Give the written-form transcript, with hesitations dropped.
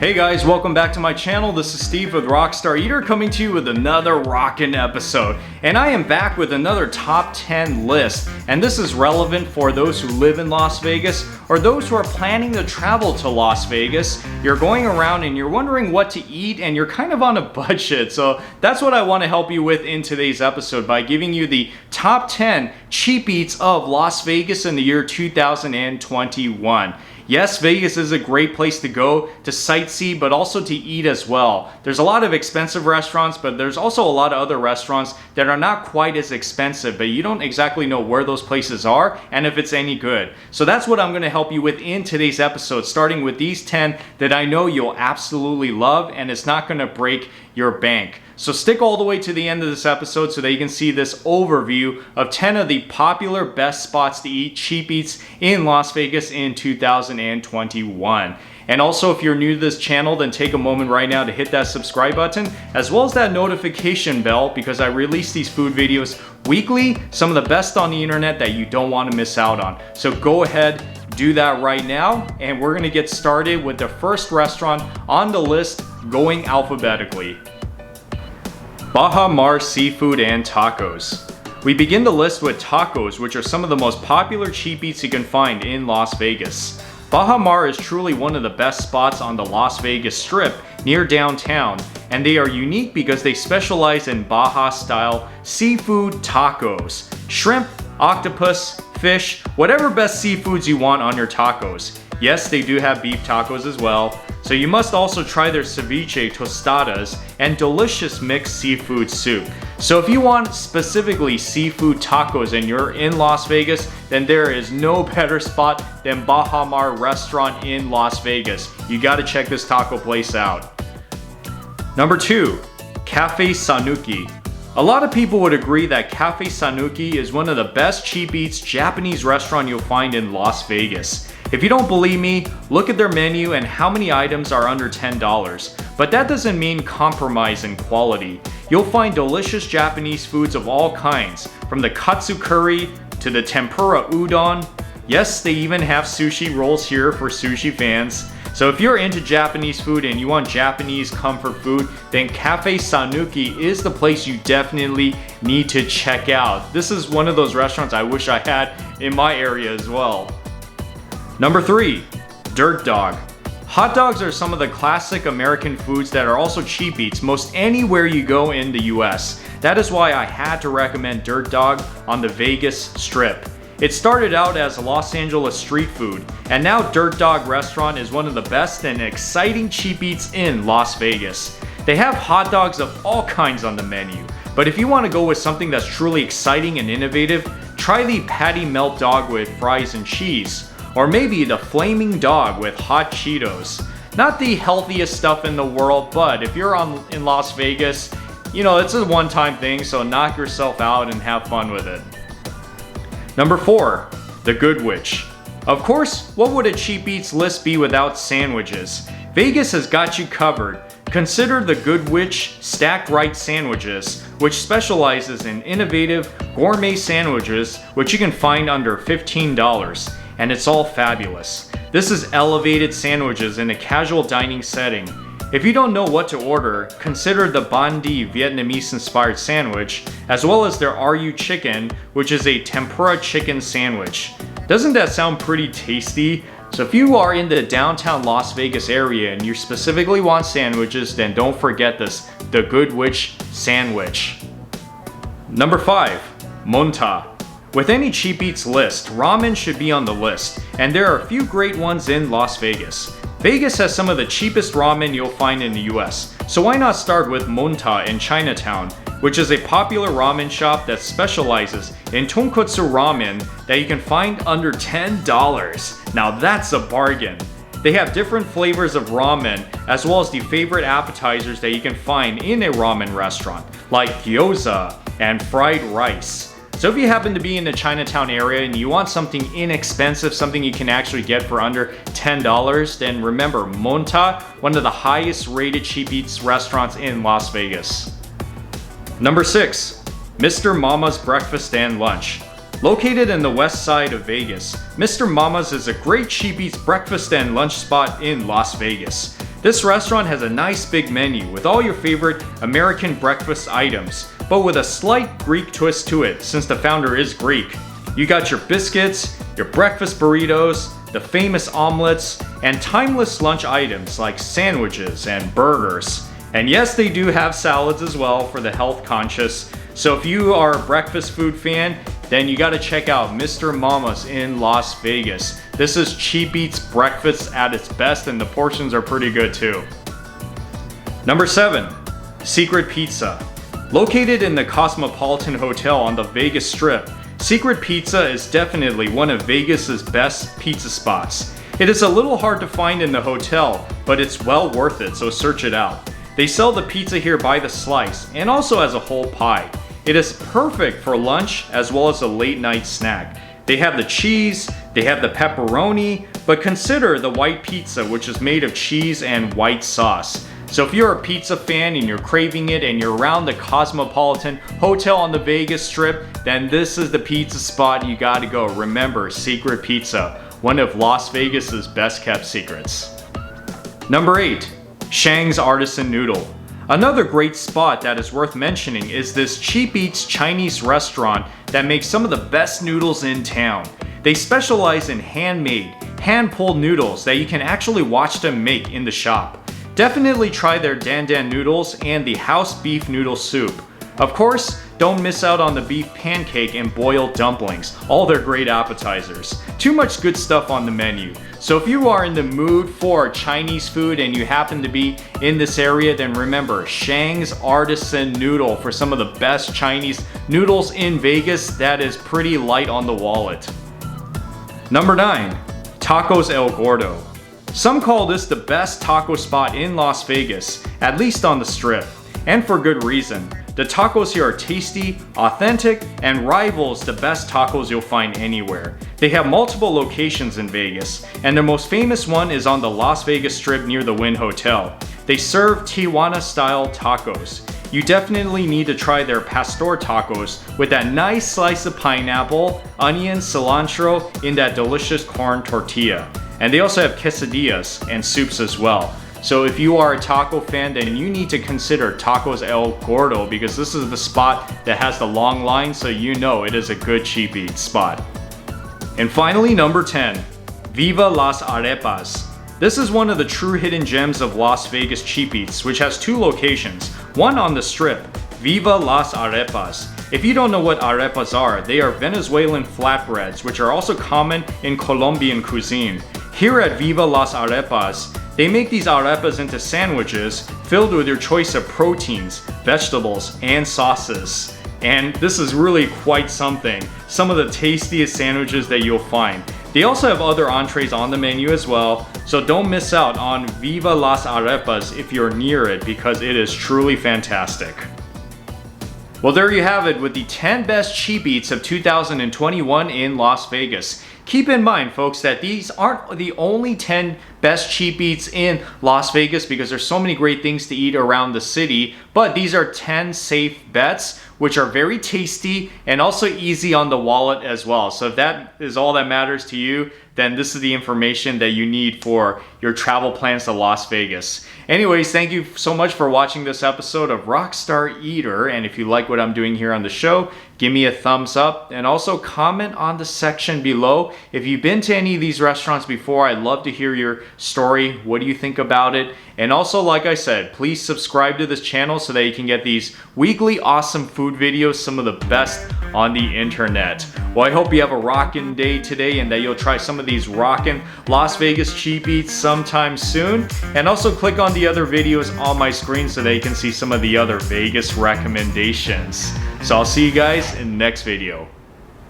Hey guys, welcome back to my channel. This is Steve with Rockstar Eater coming to you with another rockin' episode. And I am back with another top 10 list. And this is relevant for those who live in Las Vegas or those who are planning to travel to Las Vegas. You're going around and you're wondering what to eat and you're kind of on a budget. So that's what I want to help you with in today's episode by giving you the top 10 cheap eats of Las Vegas in the year 2021. Yes, Vegas is a great place to go to sightsee, but also to eat as well. There's a lot of expensive restaurants, but there's also a lot of other restaurants that are not quite as expensive, but you don't exactly know where those places are and if it's any good. So that's what I'm going to help you with in today's episode, starting with these 10 that I know you'll absolutely love and it's not going to break your bank. So stick all the way to the end of this episode so that you can see this overview of 10 of the popular best spots to eat cheap eats in Las Vegas in 2021. And also, if you're new to this channel, then take a moment right now to hit that subscribe button as well as that notification bell because I release these food videos weekly, some of the best on the internet that you don't want to miss out on. So go ahead, do that right now, and we're gonna get started with the first restaurant on the list going alphabetically. Bajamar Seafood and Tacos. We begin the list with tacos, which are some of the most popular cheap eats you can find in Las Vegas. Bajamar is truly one of the best spots on the Las Vegas Strip near downtown, and they are unique because they specialize in Baja-style seafood tacos. Shrimp, octopus, fish, whatever best seafoods you want on your tacos. Yes, they do have beef tacos as well. So you must also try their ceviche tostadas and delicious mixed seafood soup. So if you want specifically seafood tacos and you're in Las Vegas, then there is no better spot than Bajamar Restaurant in Las Vegas. You gotta check this taco place out. Number 2, Cafe Sanuki. A lot of people would agree that Cafe Sanuki is one of the best cheap eats Japanese restaurant you'll find in Las Vegas. If you don't believe me, look at their menu and how many items are under $10. But that doesn't mean compromise in quality. You'll find delicious Japanese foods of all kinds, from the katsu curry to the tempura udon. Yes, they even have sushi rolls here for sushi fans. So if you're into Japanese food and you want Japanese comfort food, then Cafe Sanuki is the place you definitely need to check out. This is one of those restaurants I wish I had in my area as well. Number 3, Dirt Dog. Hot dogs are some of the classic American foods that are also cheap eats most anywhere you go in the US. That is why I had to recommend Dirt Dog on the Vegas Strip. It started out as a Los Angeles street food, and now Dirt Dog Restaurant is one of the best and exciting cheap eats in Las Vegas. They have hot dogs of all kinds on the menu, but if you want to go with something that's truly exciting and innovative, try the patty melt dog with fries and cheese. Or maybe the flaming dog with hot Cheetos. Not the healthiest stuff in the world, but if you're in Las Vegas, you know, it's a one-time thing, so knock yourself out and have fun with it. Number 4, the Goodwich. Of course, what would a cheap eats list be without sandwiches? Vegas has got you covered. Consider the Goodwich Stacked Right Sandwiches, which specializes in innovative gourmet sandwiches which you can find under $15. And it's all fabulous. This is elevated sandwiches in a casual dining setting. If you don't know what to order, consider the Banh Di Vietnamese-inspired sandwich, as well as their RU Chicken, which is a tempura chicken sandwich. Doesn't that sound pretty tasty? So if you are in the downtown Las Vegas area and you specifically want sandwiches, then don't forget this, the Goodwich sandwich. Number 5, Monta. With any cheap eats list, ramen should be on the list, and there are a few great ones in Las Vegas. Vegas has some of the cheapest ramen you'll find in the US, so why not start with Monta in Chinatown, which is a popular ramen shop that specializes in tonkotsu ramen that you can find under $10. Now that's a bargain. They have different flavors of ramen as well as the favorite appetizers that you can find in a ramen restaurant, like gyoza and fried rice. So if you happen to be in the Chinatown area and you want something inexpensive, something you can actually get for under $10, then remember Monta, one of the highest rated cheap eats restaurants in Las Vegas. Number 6, Mr. Mama's Breakfast and Lunch. Located in the west side of Vegas, Mr. Mama's is a great cheap eats breakfast and lunch spot in Las Vegas. This restaurant has a nice big menu with all your favorite American breakfast items, but with a slight Greek twist to it since the founder is Greek. You got your biscuits, your breakfast burritos, the famous omelets, and timeless lunch items like sandwiches and burgers. And yes, they do have salads as well for the health conscious. So if you are a breakfast food fan, then you gotta check out Mr. Mama's in Las Vegas. This is cheap eats breakfast at its best, and the portions are pretty good too. Number 7, Secret Pizza. Located in the Cosmopolitan Hotel on the Vegas Strip, Secret Pizza is definitely one of Vegas's best pizza spots. It is a little hard to find in the hotel, but it's well worth it, so search it out. They sell the pizza here by the slice and also as a whole pie. It is perfect for lunch as well as a late night snack. They have the cheese, they have the pepperoni, but consider the white pizza, which is made of cheese and white sauce. So if you're a pizza fan and you're craving it and you're around the Cosmopolitan Hotel on the Vegas Strip, then this is the pizza spot you gotta go. Remember, Secret Pizza, one of Las Vegas's best kept secrets. Number 8, Shang's Artisan Noodle. Another great spot that is worth mentioning is this cheap eats Chinese restaurant that makes some of the best noodles in town. They specialize in handmade, hand-pulled noodles that you can actually watch them make in the shop. Definitely try their Dan Dan noodles and the house beef noodle soup. Of course, don't miss out on the beef pancake and boiled dumplings, all their great appetizers. Too much good stuff on the menu. So if you are in the mood for Chinese food and you happen to be in this area, then remember Shang's Artisan Noodle for some of the best Chinese noodles in Vegas that is pretty light on the wallet. Number 9, Tacos El Gordo. Some call this the best taco spot in Las Vegas, at least on the Strip, and for good reason. The tacos here are tasty, authentic, and rivals the best tacos you'll find anywhere. They have multiple locations in Vegas, and their most famous one is on the Las Vegas Strip near the Wynn Hotel. They serve Tijuana-style tacos. You definitely need to try their pastor tacos with that nice slice of pineapple, onion, cilantro in that delicious corn tortilla. And they also have quesadillas and soups as well. So if you are a taco fan, then you need to consider Tacos El Gordo because this is the spot that has the long line, so you know it is a good cheap eat spot. And finally, number 10, Viva Las Arepas. This is one of the true hidden gems of Las Vegas cheap eats, which has 2 locations, one on the Strip, Viva Las Arepas. If you don't know what arepas are, they are Venezuelan flatbreads, which are also common in Colombian cuisine. Here at Viva Las Arepas, they make these arepas into sandwiches filled with your choice of proteins, vegetables, and sauces. And this is really quite something. Some of the tastiest sandwiches that you'll find. They also have other entrees on the menu as well, so don't miss out on Viva Las Arepas if you're near it because it is truly fantastic. Well, there you have it with the 10 best cheap eats of 2021 in Las Vegas. Keep in mind, folks, that these aren't the only 10 best cheap eats in Las Vegas because there's so many great things to eat around the city, but these are 10 safe bets which are very tasty and also easy on the wallet as well. So if that is all that matters to you, then this is the information that you need for your travel plans to Las Vegas. Anyways, thank you so much for watching this episode of Rockstar Eater, and if you like what I'm doing here on the show, give me a thumbs up and also comment on the section below. If you've been to any of these restaurants before, I'd love to hear your story. What do you think about it? And also, like I said, please subscribe to this channel so that you can get these weekly awesome food videos, some of the best on the internet. Well, I hope you have a rockin' day today and that you'll try some of these rockin' Las Vegas cheap eats sometime soon. And also click on the other videos on my screen so that you can see some of the other Vegas recommendations. So I'll see you guys in the next video.